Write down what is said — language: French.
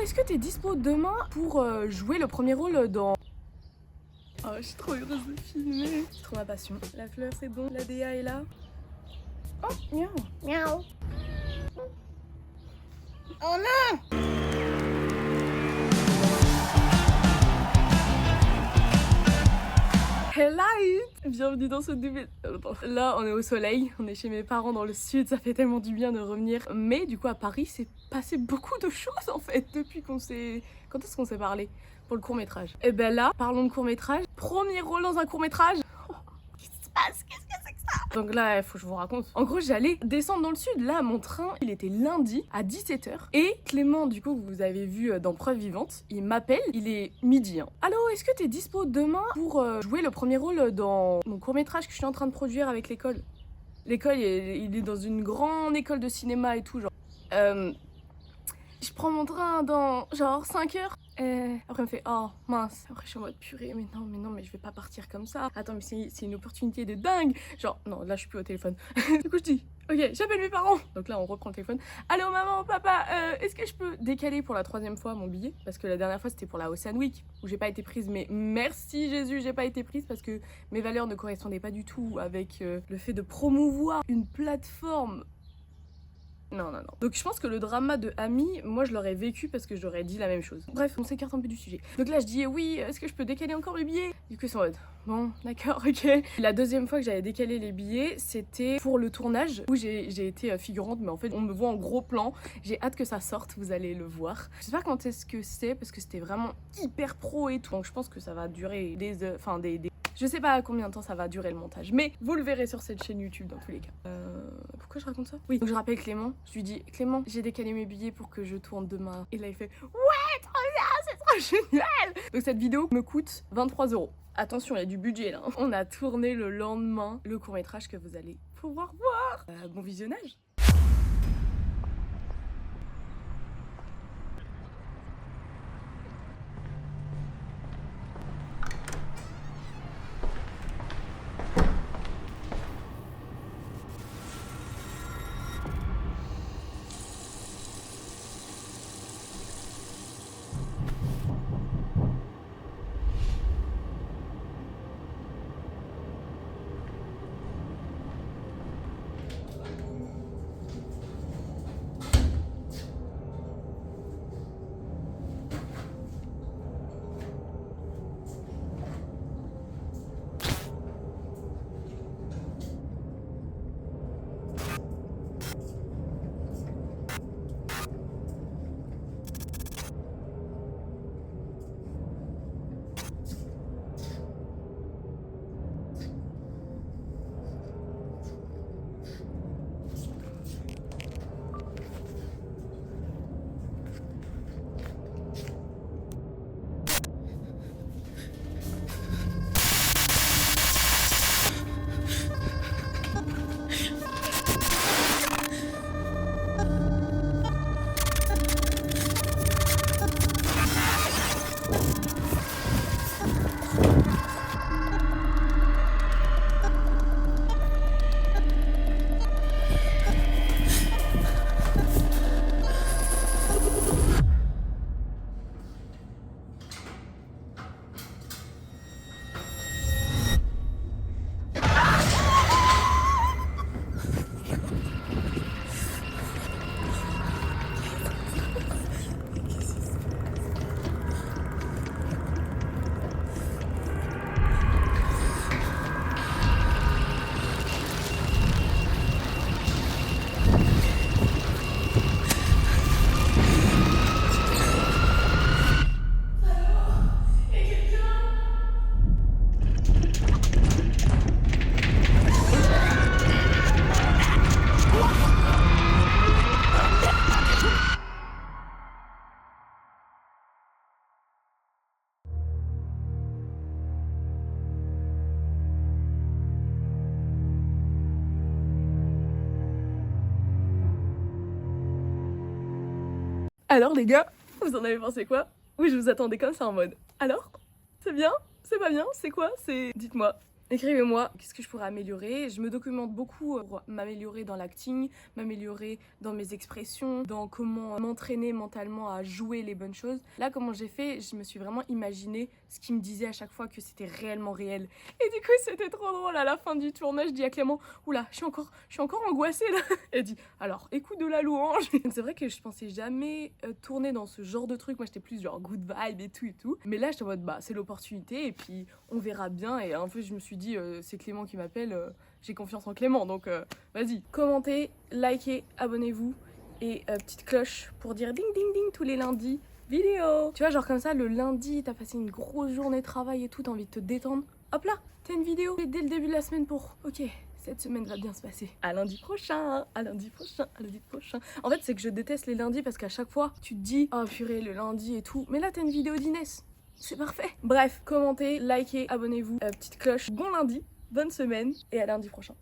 est-ce que t'es dispo demain pour jouer le premier rôle dans... Oh, je suis trop heureuse de filmer. C'est trop ma passion. La fleur, c'est bon. La DA est là. Oh, miaou. Miaou. Oh non! Hello! Bienvenue dans ce nouvel... Là, on est au soleil. On est chez mes parents dans le sud. Ça fait tellement du bien de revenir. Mais du coup, à Paris, c'est passé beaucoup de choses en fait depuis qu'on s'est... Quand est-ce qu'on s'est parlé pour le court-métrage? Et ben là, parlons de court-métrage. Premier rôle dans un court-métrage. Qu'est-ce qui se passe? Qu'est-ce que c'est que ça? Donc là, il faut que je vous raconte. En gros, j'allais descendre dans le sud. Là, mon train, il était lundi à 17 h. Et Clément, du coup, que vous avez vu dans Preuve Vivante, il m'appelle. Il est midi. Hein. Allô, est-ce que t'es dispo demain pour jouer le premier rôle dans mon court-métrage que je suis en train de produire avec l'école? L'école, il est dans une grande école de cinéma et tout, genre. Je prends mon train dans genre 5 heures. Après, elle me fait oh mince. Après, je suis en mode purée, mais non, mais je vais pas partir comme ça. Attends, mais c'est une opportunité de dingue. Genre, non, là, je suis plus au téléphone. Du coup, je dis ok, j'appelle mes parents. Donc là, on reprend le téléphone. Allô, maman, papa, est-ce que je peux décaler pour la 3e fois mon billet? Parce que la dernière fois, c'était pour la Ocean Week où j'ai pas été prise. Mais merci Jésus, j'ai pas été prise parce que mes valeurs ne correspondaient pas du tout avec le fait de promouvoir une plateforme. Non. Donc je pense que le drama de Ami, moi je l'aurais vécu parce que j'aurais dit la même chose. Bref, on s'écarte un peu du sujet. Donc là je dis oui, est-ce que je peux décaler encore le billet? Du coup ils sont en mode bon, d'accord, ok. La 2e fois que j'avais décalé les billets, c'était pour le tournage où j'ai été figurante, mais en fait on me voit en gros plan. J'ai hâte que ça sorte, vous allez le voir. Je sais pas quand est-ce que c'est parce que c'était vraiment hyper pro et tout. Donc je pense que ça va durer des heures, enfin des... Je sais pas à combien de temps ça va durer le montage, mais vous le verrez sur cette chaîne YouTube dans tous les cas. Pourquoi je raconte ça? Oui, donc je rappelle Clément, je lui dis Clément, j'ai décalé mes billets pour que je tourne demain. Et là il fait ouais, trop bien, c'est trop génial. Donc cette vidéo me coûte 23 €. Attention, il y a du budget là. On a tourné le lendemain le court-métrage que vous allez pouvoir voir. Bon visionnage. Alors les gars, vous en avez pensé quoi? Oui, je vous attendais comme ça en mode alors? C'est bien? C'est pas bien? C'est quoi? C'est... Dites-moi. Écrivez-moi, qu'est-ce que je pourrais améliorer? Je me documente beaucoup pour m'améliorer dans l'acting, m'améliorer dans mes expressions, dans comment m'entraîner mentalement à jouer les bonnes choses. Là, comment j'ai fait, je me suis vraiment imaginé ce qu'il me disait à chaque fois que c'était réellement réel. Et du coup, c'était trop drôle. À la fin du tournage, je dis à Clément, oula, je suis encore angoissée là. Elle dit, alors, écoute de la louange. C'est vrai que je pensais jamais tourner dans ce genre de truc. Moi, j'étais plus genre good vibe et tout et tout. Mais là, j'étais en mode, bah, c'est l'opportunité et puis on verra bien. Et en fait, je me suis dit, c'est Clément qui m'appelle, j'ai confiance en Clément, donc vas-y. Commentez, likez, abonnez-vous et petite cloche pour dire ding ding ding tous les lundis, vidéo. Tu vois, genre comme ça, le lundi, t'as passé une grosse journée de travail et tout, t'as envie de te détendre. Hop là, t'as une vidéo dès le début de la semaine pour, ok, cette semaine va bien se passer. À lundi prochain, à lundi prochain, à lundi prochain. En fait, c'est que je déteste les lundis parce qu'à chaque fois, tu te dis, oh purée, le lundi et tout. Mais là, t'as une vidéo d'Inès. C'est parfait. Bref, commentez, likez, abonnez-vous, petite cloche. Bon lundi, bonne semaine et à lundi prochain.